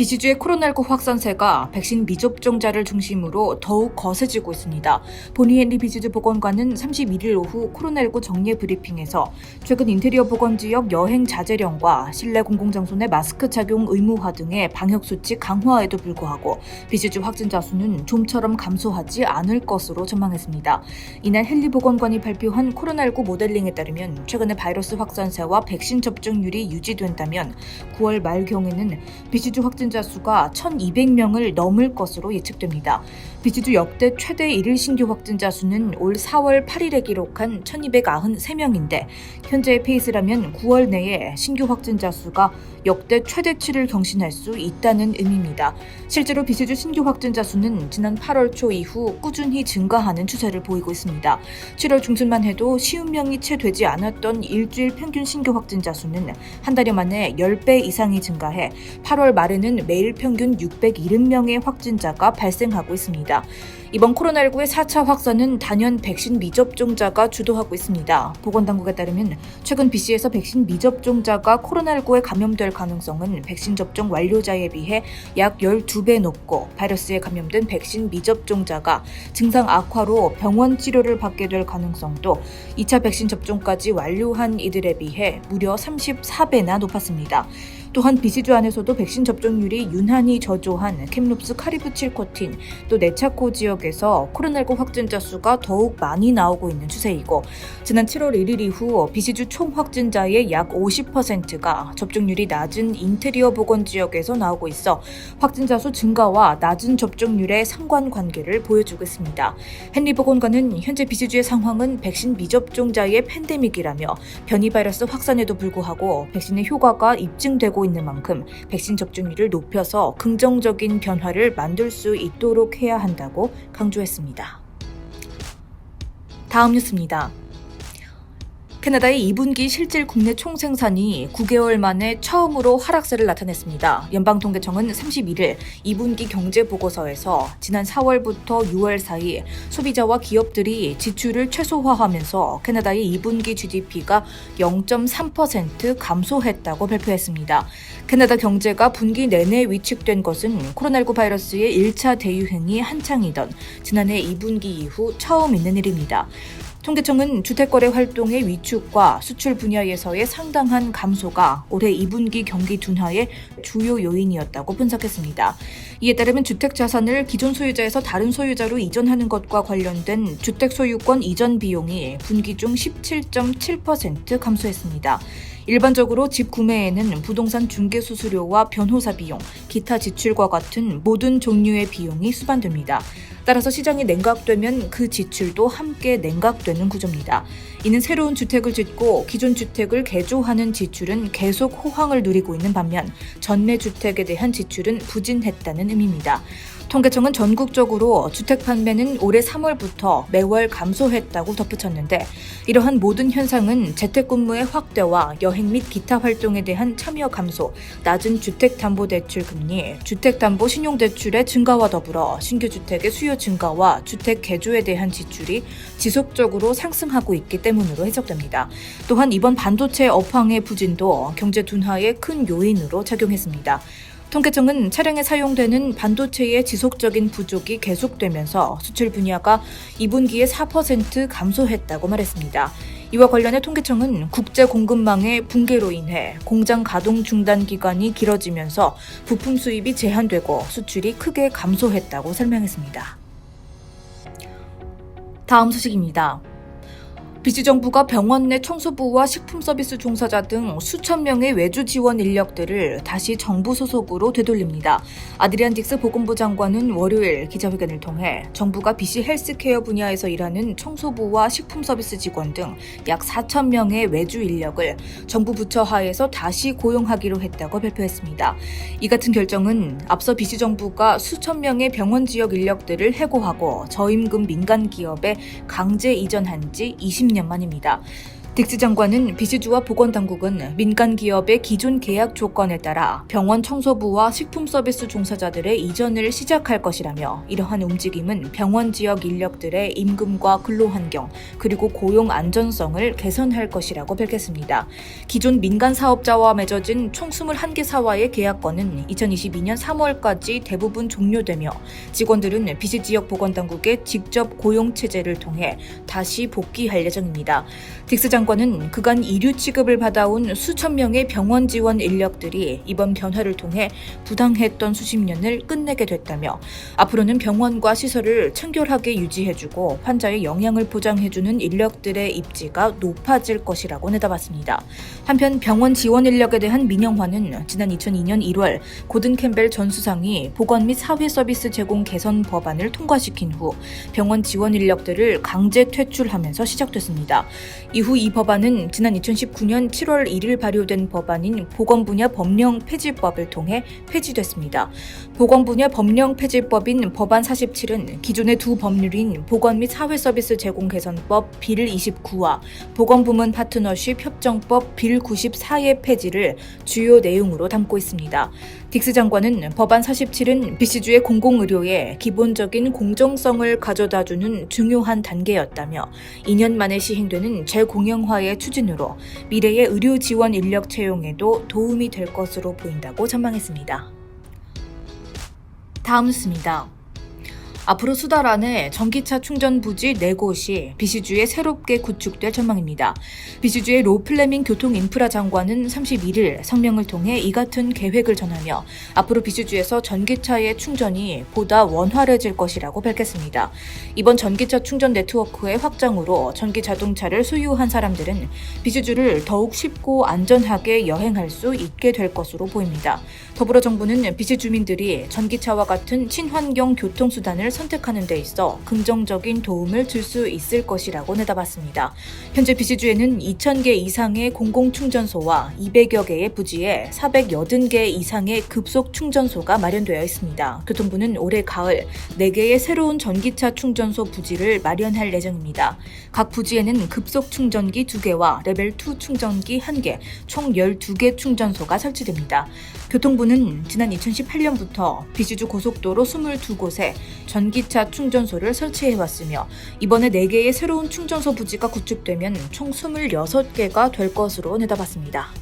BC주의 코로나19 확산세가 백신 미접종자를 중심으로 더욱 거세지고 있습니다. 보니 헨리 BC주 보건관은 31일 오후 코로나19 정례 브리핑에서 최근 인테리어 보건 지역 여행 자제령과 실내 공공장소 내 마스크 착용 의무화 등의 방역수칙 강화에도 불구하고 BC주 확진자 수는 좀처럼 감소하지 않을 것으로 전망했습니다. 이날 헨리 보건관이 발표한 코로나19 모델링에 따르면 최근의 바이러스 확산세와 백신 접종률이 유지된다면 9월 말경에는 BC주 확진자 수가 1,200명을 넘을 것으로 예측됩니다. BC주 역대 최대 1일 신규 확진자 수는 올 4월 8일에 기록한 1,293명인데 현재의 페이스라면 9월 내에 신규 확진자 수가 역대 최대치를 경신할 수 있다는 의미입니다. 실제로 BC주 신규 확진자 수는 지난 8월 초 이후 꾸준히 증가하는 추세를 보이고 있습니다. 7월 중순만 해도 50명이 채 되지 않았던 일주일 평균 신규 확진자 수는 한 달여 만에 10배 이상이 증가해 8월 말에는 매일 평균 670명의 확진자가 발생하고 있습니다. 이번 코로나19의 4차 확산은 단연 백신 미접종자가 주도하고 있습니다. 보건당국에 따르면 최근 BC에서 백신 미접종자가 코로나19에 감염될 가능성은 백신 접종 완료자에 비해 약 12배 높고 바이러스에 감염된 백신 미접종자가 증상 악화로 병원 치료를 받게 될 가능성도 2차 백신 접종까지 완료한 이들에 비해 무려 34배나 높았습니다. 또한 BC주 안에서도 백신 접종률이 유난히 저조한 캡롭스 카리브 7코틴 또 네차코 지역에서 코로나19 확진자 수가 더욱 많이 나오고 있는 추세이고 지난 7월 1일 이후 BC주 총 확진자의 약 50%가 접종률이 낮은 인테리어 보건 지역에서 나오고 있어 확진자 수 증가와 낮은 접종률의 상관관계를 보여주고 있습니다. 헨리 보건관은 현재 BC주의 상황은 백신 미접종자의 팬데믹이라며 변이 바이러스 확산에도 불구하고 백신의 효과가 입증되고 있는 만큼 백신 접종률을 높여서 긍정적인 변화를 만들 수 있도록 해야 한다고 강조했습니다. 다음 뉴스입니다. 캐나다의 2분기 실질 국내 총생산이 9개월 만에 처음으로 하락세를 나타냈습니다. 연방통계청은 31일 2분기 경제보고서에서 지난 4월부터 6월 사이 소비자와 기업들이 지출을 최소화하면서 캐나다의 2분기 GDP가 0.3% 감소했다고 발표했습니다. 캐나다 경제가 분기 내내 위축된 것은 코로나19 바이러스의 1차 대유행이 한창이던 지난해 2분기 이후 처음 있는 일입니다. 통계청은 주택거래 활동의 위축과 수출 분야에서의 상당한 감소가 올해 2분기 경기 둔화의 주요 요인이었다고 분석했습니다. 이에 따르면 주택 자산을 기존 소유자에서 다른 소유자로 이전하는 것과 관련된 주택 소유권 이전 비용이 분기 중 17.7% 감소했습니다. 일반적으로 집 구매에는 부동산 중개 수수료와 변호사 비용, 기타 지출과 같은 모든 종류의 비용이 수반됩니다. 따라서 시장이 냉각되면 그 지출도 함께 냉각되는 구조입니다. 이는 새로운 주택을 짓고 기존 주택을 개조하는 지출은 계속 호황을 누리고 있는 반면 전매 주택에 대한 지출은 부진했다는 의미입니다. 통계청은 전국적으로 주택 판매는 올해 3월부터 매월 감소했다고 덧붙였는데 이러한 모든 현상은 재택근무의 확대와 여행 및 기타 활동에 대한 참여 감소, 낮은 주택담보대출 금리, 주택담보신용대출의 증가와 더불어 신규 주택의 수요 증가와 주택 개조에 대한 지출이 지속적으로 상승하고 있기 때문으로 해석됩니다. 또한 이번 반도체 업황의 부진도 경제 둔화의 큰 요인으로 작용했습니다. 통계청은 차량에 사용되는 반도체의 지속적인 부족이 계속되면서 수출 분야가 2분기에 4% 감소했다고 말했습니다. 이와 관련해 통계청은 국제 공급망의 붕괴로 인해 공장 가동 중단 기간이 길어지면서 부품 수입이 제한되고 수출이 크게 감소했다고 설명했습니다. 다음 소식입니다. BC 정부가 병원 내 청소부와 식품 서비스 종사자 등 수천 명의 외주 지원 인력들을 다시 정부 소속으로 되돌립니다. 아드리안 딕스 보건부 장관은 월요일 기자회견을 통해 정부가 BC 헬스케어 분야에서 일하는 청소부와 식품 서비스 직원 등 약 4천 명의 외주 인력을 정부 부처 하에서 다시 고용하기로 했다고 발표했습니다. 이 같은 결정은 앞서 BC 정부가 수천 명의 병원 지역 인력들을 해고하고 저임금 민간 기업에 강제 이전한 지 20년 만입니다. 딕스 장관은 비시주와 보건당국은 민간 기업의 기존 계약 조건에 따라 병원 청소부와 식품 서비스 종사자들의 이전을 시작할 것이라며 이러한 움직임은 병원 지역 인력들의 임금과 근로환경 그리고 고용 안전성을 개선할 것이라고 밝혔습니다. 기존 민간 사업자와 맺어진 총 21개 사와의 계약건은 2022년 3월까지 대부분 종료되며 직원들은 비시 지역 보건당국의 직접 고용 체제를 통해 다시 복귀할 예정입니다. 딕스 장관은 그간 이류 취급을 받아온 수천 명의 병원 지원 인력들이 이번 변화를 통해 부당했던 수십 년을 끝내게 됐다며 앞으로는 병원과 시설을 청결하게 유지해주고 환자의 영양을 보장해주는 인력들의 입지가 높아질 것이라고 내다봤습니다. 한편 병원 지원 인력에 대한 민영화는 지난 2002년 1월 고든 캠벨 전 수상이 보건 및 사회 서비스 제공 개선 법안을 통과시킨 후 병원 지원 인력들을 강제 퇴출하면서 시작됐습니다. 이후 이 법안은 지난 2019년 7월 1일 발효된 법안인 보건분야 법령 폐지법을 통해 폐지됐습니다. 보건분야 법령 폐지법인 법안 47은 기존의 두 법률인 보건 및 사회서비스 제공 개선법 빌 29와 보건부문 파트너십 협정법 빌 94의 폐지를 주요 내용으로 담고 있습니다. 딕스 장관은 법안 47은 비시주의 공공의료에 기본적인 공정성을 가져다주는 중요한 단계였다며 2년 만에 시행되는 재공영화의 추진으로 미래의 의료 지원 인력 채용에도 도움이 될 것으로 보인다고 전망했습니다. 다음 뉴스입니다. 앞으로 수달 안에 전기차 충전 부지 4곳이 비시주에 새롭게 구축될 전망입니다. 비시주의 로 플레밍 교통인프라 장관은 31일 성명을 통해 이 같은 계획을 전하며 앞으로 비시주에서 전기차의 충전이 보다 원활해질 것이라고 밝혔습니다. 이번 전기차 충전 네트워크의 확장으로 전기 자동차를 소유한 사람들은 비시주를 더욱 쉽고 안전하게 여행할 수 있게 될 것으로 보입니다. 더불어 정부는 비시 주민들이 전기차와 같은 친환경 교통수단을 선택하는 데 있어 긍정적인 도움을 줄 수 있을 것이라고 내다봤습니다. 현재 비시주에는 2,000개 이상의 공공충전소와 200여 개의 부지에 480개 이상의 급속 충전소가 마련되어 있습니다. 교통부는 올해 가을 4개의 새로운 전기차 충전소 부지를 마련할 예정입니다. 각 부지에는 급속 충전기 2개와 레벨 2 충전기 1개, 총 12개 충전소가 설치됩니다. 교통부는 지난 2018년부터 비시주 고속도로 22곳에 전기차 충전소를 설치해왔으며 이번에 4개의 새로운 충전소 부지가 구축되면 총 26개가 될 것으로 내다봤습니다.